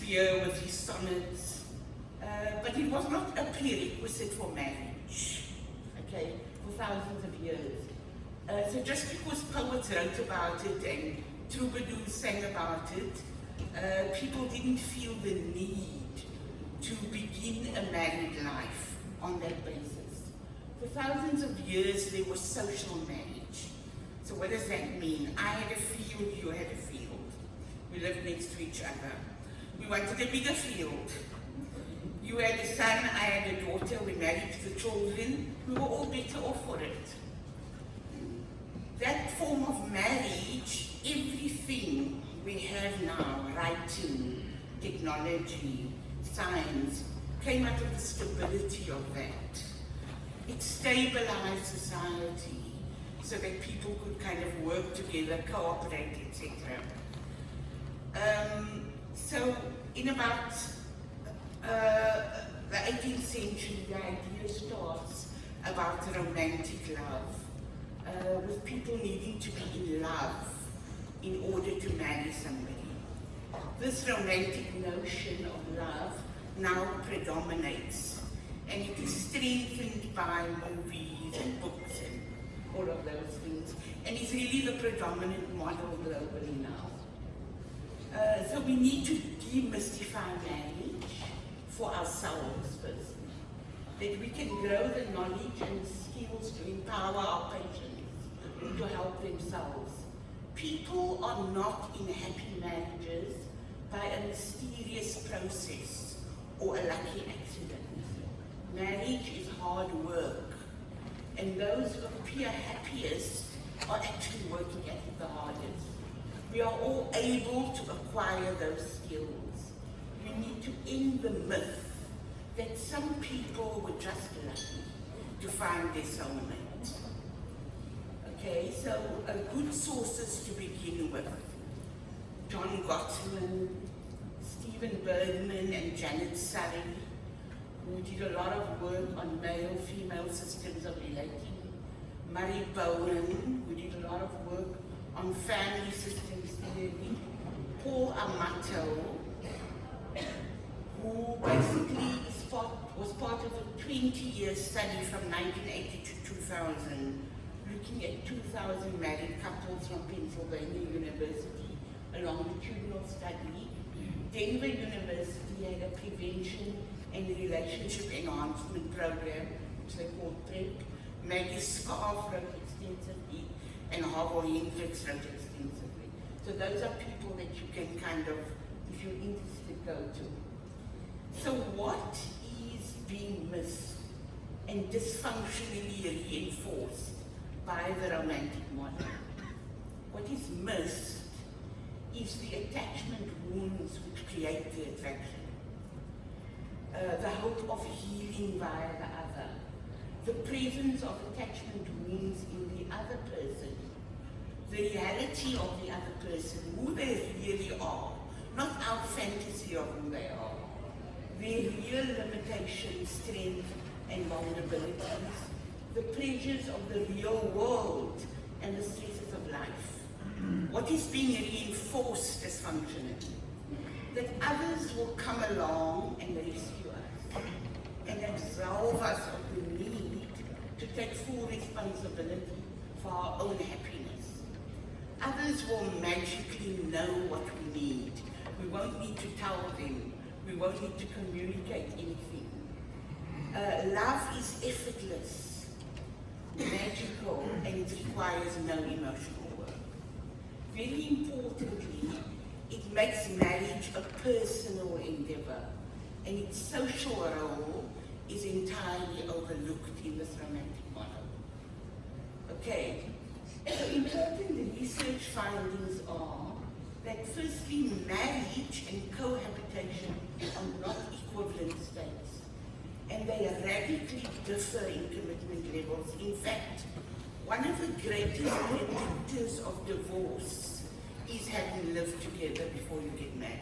Shakespeare with his sonnets, but it was not a prerequisite for marriage, okay, for thousands of years. So just because poets wrote about it and troubadours sang about it, people didn't feel the need to begin a married life on that basis. For thousands of years, there was social marriage. So what does that mean? I had a field, you had a field. We lived next to each other. We wanted a bigger field. You had a son, I had a daughter, we married the children. We were all better off for it. That form of marriage, everything we have now, writing, technology, science, came out of the stability of that. It stabilized society so that people could kind of work together, cooperate, etc. So in about the 18th century, the idea starts about romantic love, with people needing to be in love in order to marry somebody. This romantic notion of love now predominates, and it is strengthened by movies and books and all of those things, and it's really the predominant model globally now. So we need to demystify marriage for ourselves first, that we can grow the knowledge and skills to empower our patients to help themselves. People are not in happy marriages by a mysterious process or a lucky accident. Marriage is hard work, and those who appear happiest are actually working at it the hardest. We are all able to acquire those skills. We need to end the myth that some people were just lucky to find their soulmate. Okay, so good sources to begin with. John Gottman, Stephen Bergman, and Janet Surrey, who did a lot of work on male-female systems of relating. Murray Bowen, who did a lot of work on family systems theory. Paul Amato, who basically was part of a 20-year study from 1980 to 2000, looking at 2,000 married couples from Pennsylvania University, a longitudinal study. Denver University had a prevention and relationship enhancement program, which they called PrEP. Maggie Scarf wrote extensively, and Harvey Hendricks wrote extensively. So those are people that you can kind of, if you're interested, go to. So what is being missed and dysfunctionally reinforced by the romantic model? What is missed is the attachment wounds which create the attraction. The hope of healing via the other. The presence of attachment wounds in the other person. The reality of the other person, who they really are, not our fantasy of who they are. Their real limitations, strength, and vulnerabilities. The pleasures of the real world and the stresses of life. What is being reinforced dysfunctionally? That others will come along and rescue us and absolve us of the need to take full responsibility for our own happiness. Others will magically know what we need. We won't need to tell them. We won't need to communicate anything. Love is effortless, magical, and it requires no emotional work. Very importantly, it makes marriage a personal endeavor, and its social role is entirely overlooked in this romantic model. Okay, so important research findings are that firstly, marriage and cohabitation are not equivalent states, and they radically differ in commitment levels. In fact, one of the greatest predictors of divorce is having lived together before you get married.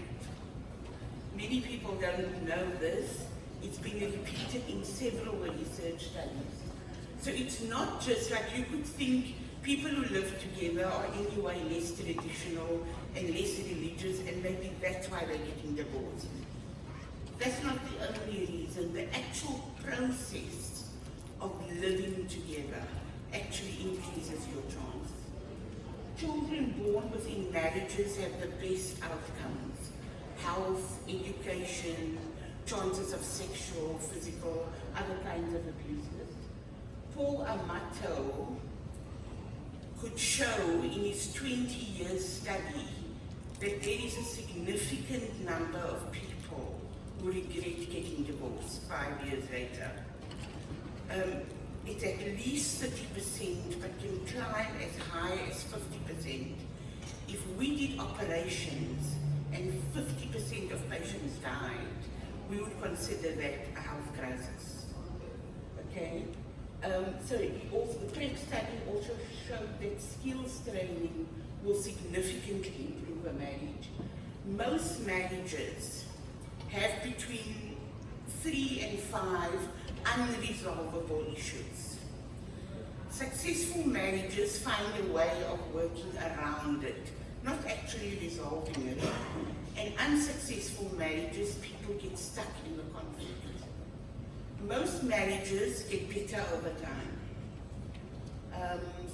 Many people don't know this. It's been repeated in several research studies. So it's not just like you could think people who live together are anyway less traditional and less religious, and maybe that's why they're getting divorced. That's not the only reason. The actual process of living together actually increases your chance. Children born within marriages have the best outcomes: health, education, chances of sexual, physical, other kinds of abuses. Paul Amato could show in his 20-year study that there is a significant number of people who regret getting divorced 5 years later. It's at least 30%, but can climb as high as 50%. If we did operations and 50% of patients died, we would consider that a health crisis. Okay? So the PrEP study also showed that skills training will significantly improve a marriage. Most marriages have between 3 and 5 unresolvable issues. Successful marriages find a way of working around it, not actually resolving it. And unsuccessful marriages, people get stuck in the conflict. Most marriages get better over time.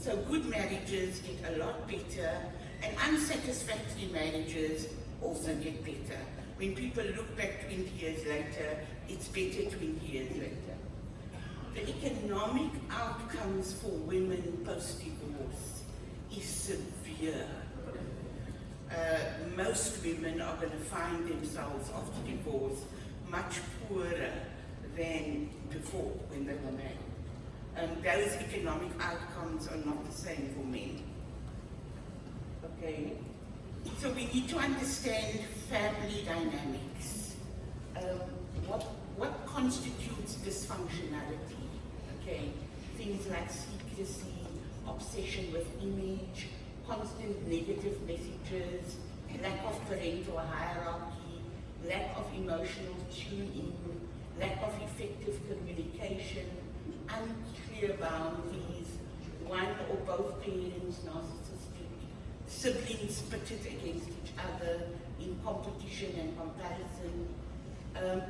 So good marriages get a lot better, and unsatisfactory marriages also get better. When people look back 20 years later, it's better 20 years later. The economic outcomes for women post-divorce is severe. Most women are going to find themselves after divorce much poorer than before when they were married. Those economic outcomes are not the same for men. Okay? So we need to understand family dynamics. What constitutes dysfunctionality? Okay? Things like secrecy, obsession with image, constant negative messages, lack of parental hierarchy, lack of emotional tuning, lack of effective communication, unclear boundaries, one or both parents narcissistic, siblings pitted against each other in competition and comparison.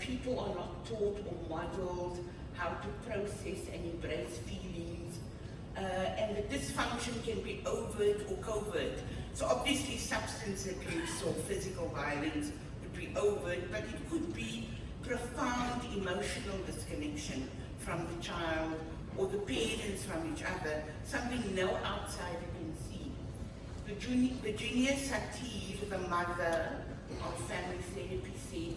People are not taught or modeled how to process and embrace feelings. And the dysfunction can be overt or covert. So obviously substance abuse or physical violence would be overt, but it could be profound emotional disconnection from the child or the parents from each other, something no outsider can see. Virginia Satir, the mother of family therapy, said,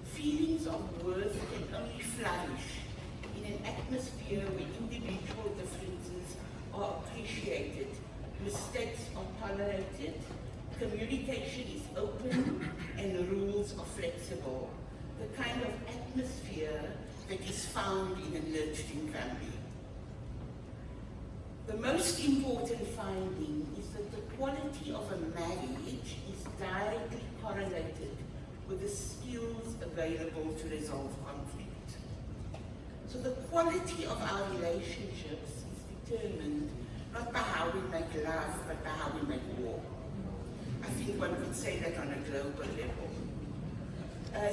feelings of worth can only flourish in an atmosphere where individual differences are appreciated, mistakes are tolerated, communication is open, and rules are flexible. The kind of atmosphere that is found in a nurturing family. The most important finding is that the quality of a marriage is directly correlated with the skills available to resolve conflict. So the quality of our relationships is determined not by how we make love, but by how we make war. I think one could say that on a global level.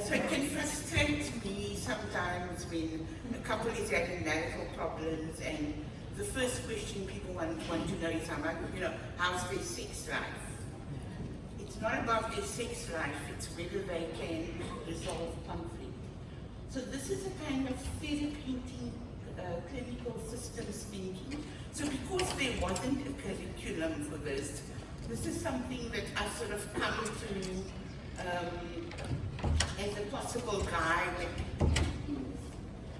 So it can frustrate me sometimes when a couple is having marital problems and the first question people want to know is how's their sex life? It's not about their sex life, it's whether they can resolve conflict. So this is a kind of therapeutic clinical systems thinking. So because there wasn't a curriculum for this, this is something that I've sort of come to as a possible guide that people can use.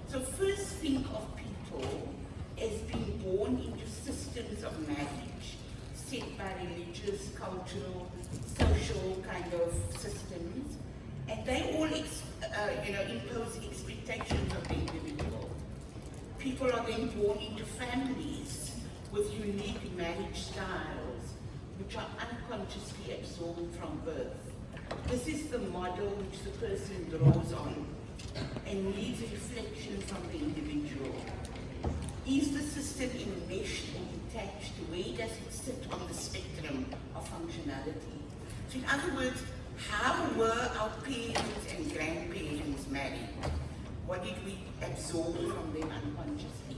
So first think of people as being born into systems of marriage set by religious, cultural, social kind of systems, and they all impose expectations of the individual. People are then born into families with unique marriage styles, which are unconsciously absorbed from birth. This is the model which the person draws on and needs reflection from the individual. Is the system enmeshed or detached? Where does it sit on the spectrum of functionality? So in other words, how were our parents and grandparents married? married? What did we absorb from them unconsciously?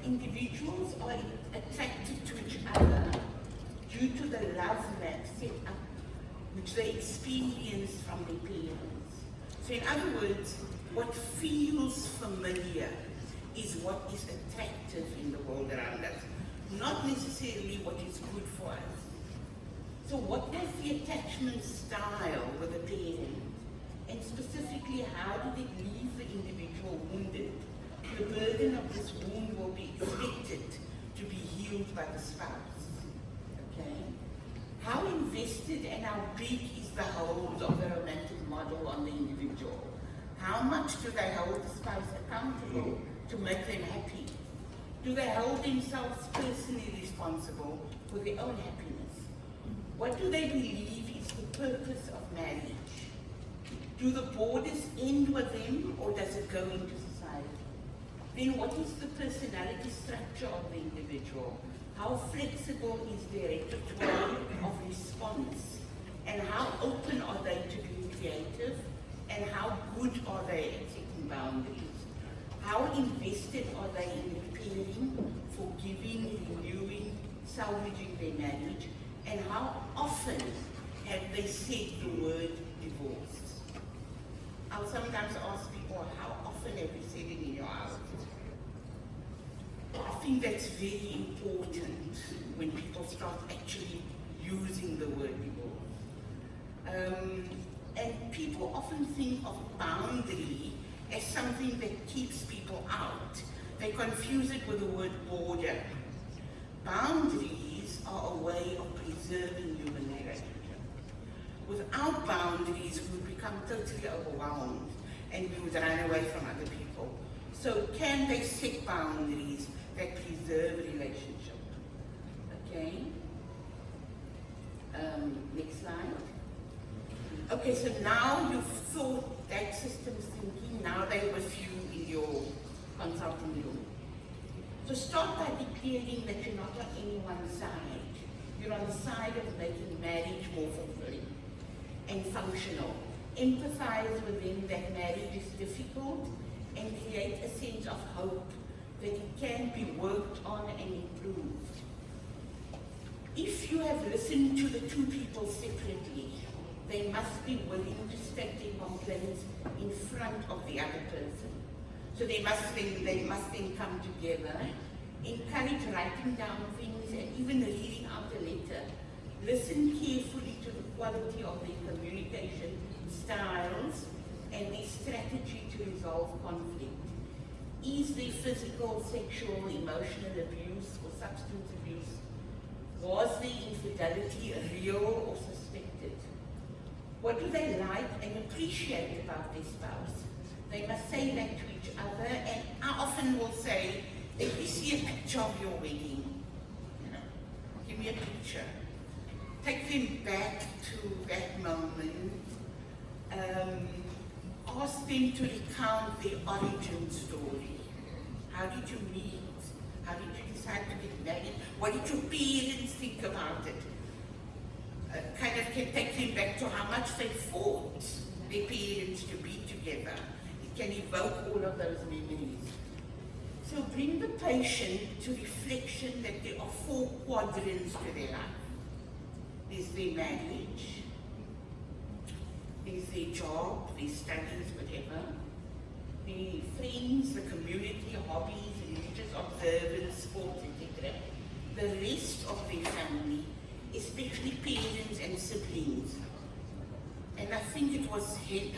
Individuals are attracted to each other due to the love map set up which they experience from their parents. So in other words, what feels familiar is what is attractive in the world around us, not necessarily what is good for us. So what was the attachment style with the parent? And specifically, how did it leave the individual wounded? The burden of this wound will be expected to be healed by the spouse. Okay? How invested and how big is the hold of the romantic model on the individual? How much do they hold the spouse accountable to make them happy? Do they hold themselves personally responsible for their own happiness? What do they believe is the purpose of marriage? Do the borders end with them, or does it go into society? Then what is the personality structure of the individual? How flexible is their repertoire of response? And how open are they to being creative? And how good are they at setting boundaries? How invested are they in repairing, forgiving, renewing, salvaging their marriage? And how often have they said the word divorce? I'll sometimes ask people, how often have you said it in your house? I think that's very important when people start actually using the word divorce. And people often think of boundary as something that keeps people out. They confuse it with the word border. Boundaries are a way of preserving human relationship. Without boundaries, we would become totally overwhelmed and we would run away from other people. So can they set boundaries that preserve a relationship? Okay. Next slide. Okay, so now you've thought that systems thinking, now they're with you in your consulting room. So start by declaring that you're not on any one side. You're on the side of making marriage more fulfilling and functional. Empathize with them that marriage is difficult and create a sense of hope that it can be worked on and improved. If you have listened to the two people separately, they must be willing to state their complaints in front of the other person. So they must then come together, encourage writing down things and even reading out a letter. Listen carefully to the quality of their communication styles and their strategy to resolve conflict. Is there physical, sexual, emotional abuse or substance abuse? Was the infidelity real or suspected? What do they like and appreciate about their spouse? They must say that to each other, and I often will say, if you see a picture of your wedding, give me a picture. Take them back to that moment. Ask them to recount their origin story. How did you meet? How did you decide to get married? What did your parents think about it? Kind of can take them back to how much they fought their parents to be together. It can evoke all of those memories. So bring the patient to reflection that there are 4 quadrants to their life. There's their marriage, there's their job, their studies, whatever, their friends, the community, hobbies, religious observance, sports, etc. The rest of their family, especially parents and siblings. And I think it was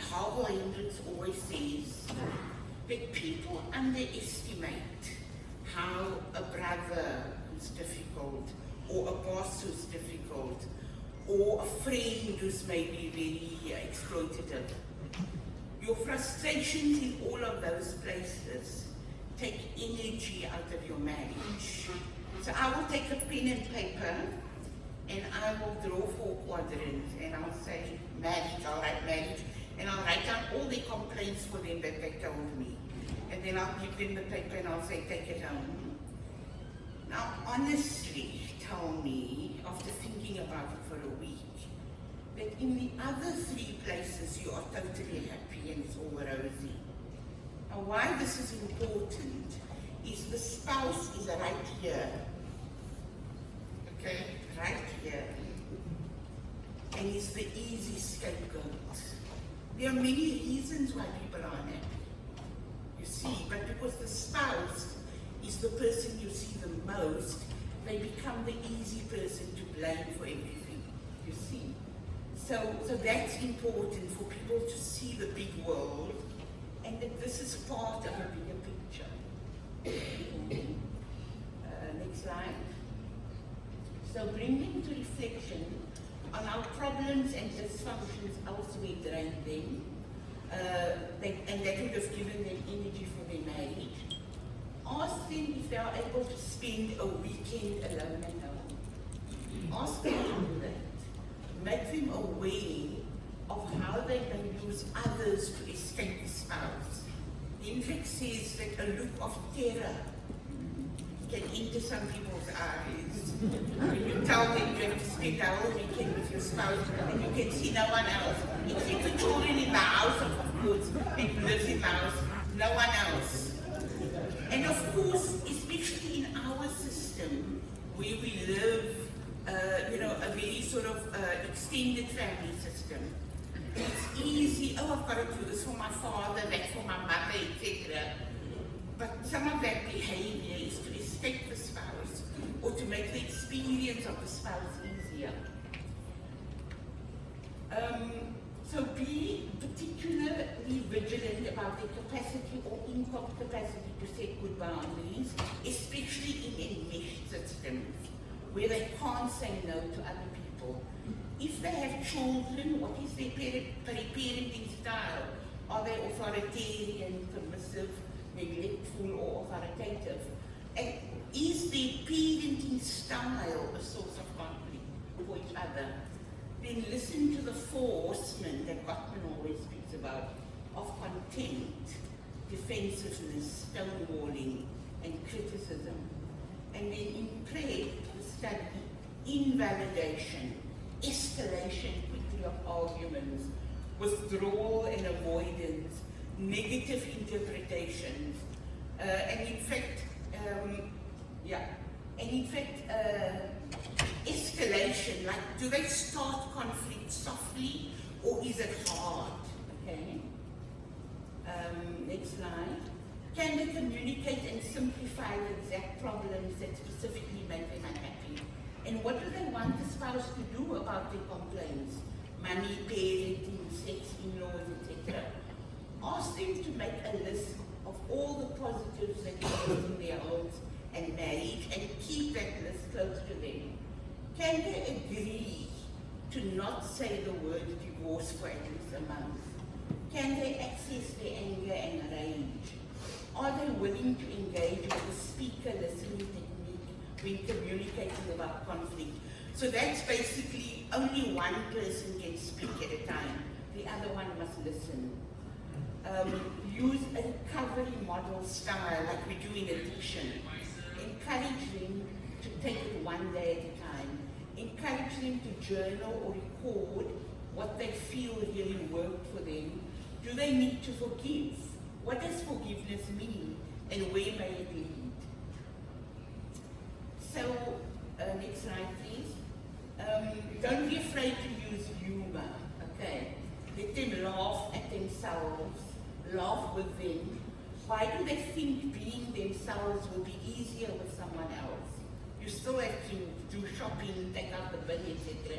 Harvey Hendricks always says that people underestimate how a brother who's difficult, or a boss who's difficult, or a friend who's maybe very exploitative. Your frustrations in all of those places take energy out of your marriage. So I will take a pen and paper and I will draw 4 quadrants and I'll say marriage, I'll write marriage, and I'll write down all the complaints for them that they told me. And then I'll give them the paper and I'll say, take it home. Now, honestly, tell me, after thinking about it for a week, that in the other 3 places you are totally happy and it's all rosy. why this is important is the spouse is right here. Okay, right here. And he's the easy scapegoat. There are many reasons why people are unhappy, you see, but because the spouse is the person you see the most, they become the easy person to blame for everything, you see. So that's important for people to see the big world and that this is part of a bigger picture. Next slide. So bringing to reflection on our problems and dysfunctions elsewhere drain them, and that would have given them energy for their marriage. Ask them if they are able to spend a weekend alone at home. Ask them to do that. Make them aware of how they can use others to escape the spouse. Hendrik says that a look of terror can enter some people's eyes. When you tell them you have to spend a whole weekend with your spouse and you can see no one else, except the children in the house, of course, and who lives in the house, no one else. And of course, especially in our system, where we live, a very sort of extended family system, it's easy, oh, I've got to do this for my father, that for my mother, etc. But some of that behavior is to escape the spouse or to make the experience of the spouse easier. So be particularly vigilant about their capacity or incapacity to set good boundaries, especially in enmeshed systems where they can't say no to other people. If they have children, what is their parenting style? Are they authoritarian, permissive, neglectful, or authoritative? And is their parenting style a source of conflict for each other? Then listen to the four horsemen that Gottman always speaks about, of contempt, defensiveness, stonewalling, and criticism. And then in prayer, the study, invalidation, escalation quickly of arguments, withdrawal and avoidance, negative interpretations, and in fact, escalation, like do they start conflict softly or is it hard? Okay. Next slide. Can they communicate and simplify the exact problems that specifically make them unhappy? And what do they want the spouse to do about their complaints? Money, parenting, sex, in-laws, etc. Ask them to make a list of all the positives that exist in their homes and marriage and keep that list close to them. Can they agree to not say the word divorce for at least a month? Can they access their anger and rage? Are they willing to engage with the speaker listening technique when communicating about conflict? So that's basically only one person can speak at a time. The other one must listen. Use a recovery model style like we do in addiction. Encourage them to take it one day at a time. Encourage them to journal or record what they feel really worked for them. Do they need to forgive? What does forgiveness mean and where may it lead? So, next slide please. Don't be afraid to use humor, okay? Let them laugh at themselves, laugh with them. Why do they think being themselves will be easier with someone else? You still have to do shopping, take out the bin, etc.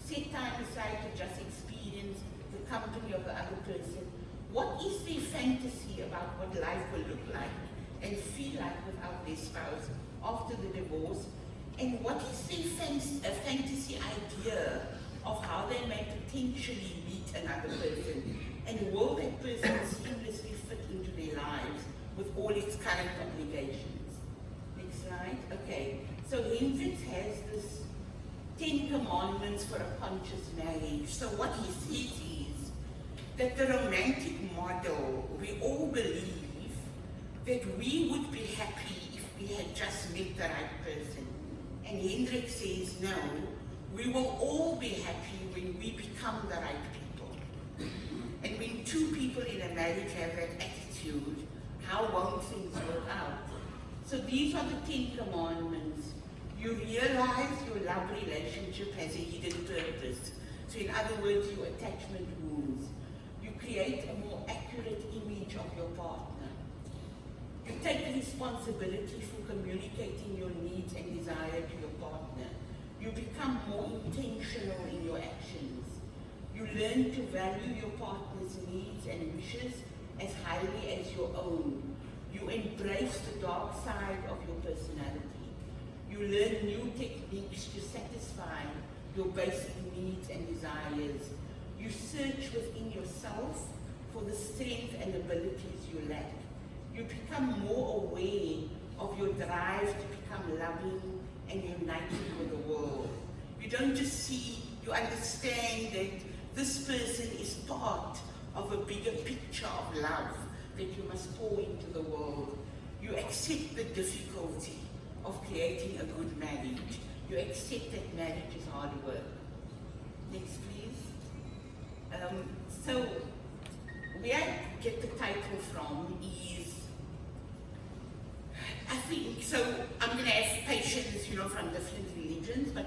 Set time aside to just experience the company of the other person. What is their fantasy about what life will look like and feel like without their spouse after the divorce? And what is their fantasy idea of how they may potentially meet another person? And will that person seamlessly fit into their lives with all its current obligations? Next slide. Okay. So Hendricks has this 10 commandments for a conscious marriage. So what he says is that the romantic model, we all believe that we would be happy if we had just met the right person. And Hendricks says, no, we will all be happy when we become the right people. And when two people in a marriage have that attitude, how won't things work out? So these are the 10 commandments. You realize your love relationship has a hidden purpose. So in other words, your attachment wounds. You create a more accurate image of your partner. You take responsibility for communicating your needs and desire to your partner. You become more intentional in your actions. You learn to value your partner's needs and wishes as highly as your own. You embrace the dark side of your personality. You learn new techniques to satisfy your basic needs and desires. You search within yourself for the strength and abilities you lack. You become more aware of your drive to become loving and united with the world. You don't just see, you understand that this person is part of a bigger picture of love that you must pour into the world. You accept the difficulty of creating a good marriage. You accept that marriage is hard work. Next, please. So, where I get the title from is, I think, so I'm going to have patients, from different religions, but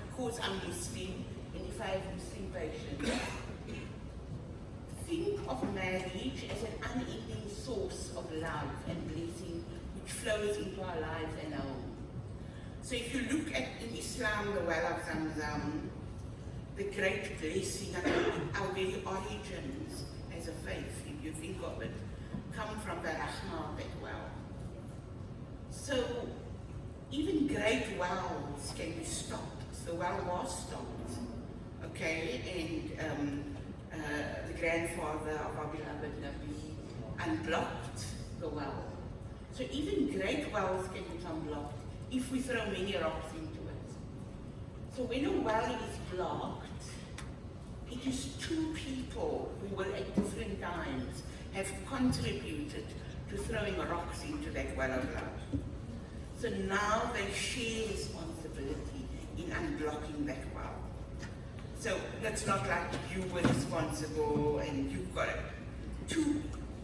because I'm Muslim, and if I have Muslim patients, think of marriage as an unending source of love and blessing which flows into our lives and our own. So if you look at in Islam, the well of Zamzam, the great blessing, our very origins as a faith, if you think of it, come from the Rahmah of that well. So even great wells can be stopped. The well was stopped, okay, and the grandfather of our beloved Nabi unblocked the well. So even great wells can become blocked if we throw many rocks into it. So when a well is blocked, it is two people who will at different times have contributed to throwing rocks into that well of love. So now they share responsibility in unblocking that well. So that's not like you were responsible and you got it.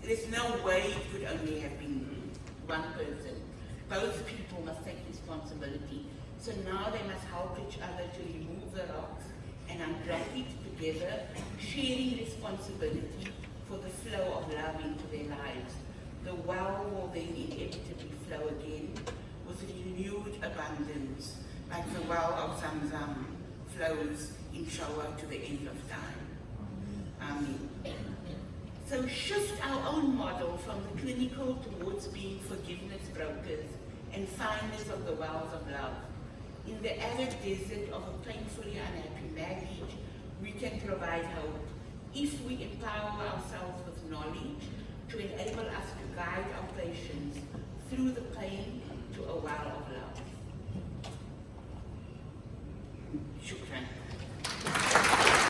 There's no way it could only have been one person. Both people must take responsibility. So now they must help each other to remove the rocks and unblock it together, sharing responsibility for the flow of love into their lives. The well will then inevitably flow again with renewed abundance, like the well of Zamzam flows, inshallah, to the end of time. Amen. So shift our own model from the clinical towards being forgiveness brokers and finders of the wells of love. In the arid desert of a painfully unhappy marriage, we can provide hope if we empower ourselves with knowledge to enable us to guide our patients through the pain to a well of love.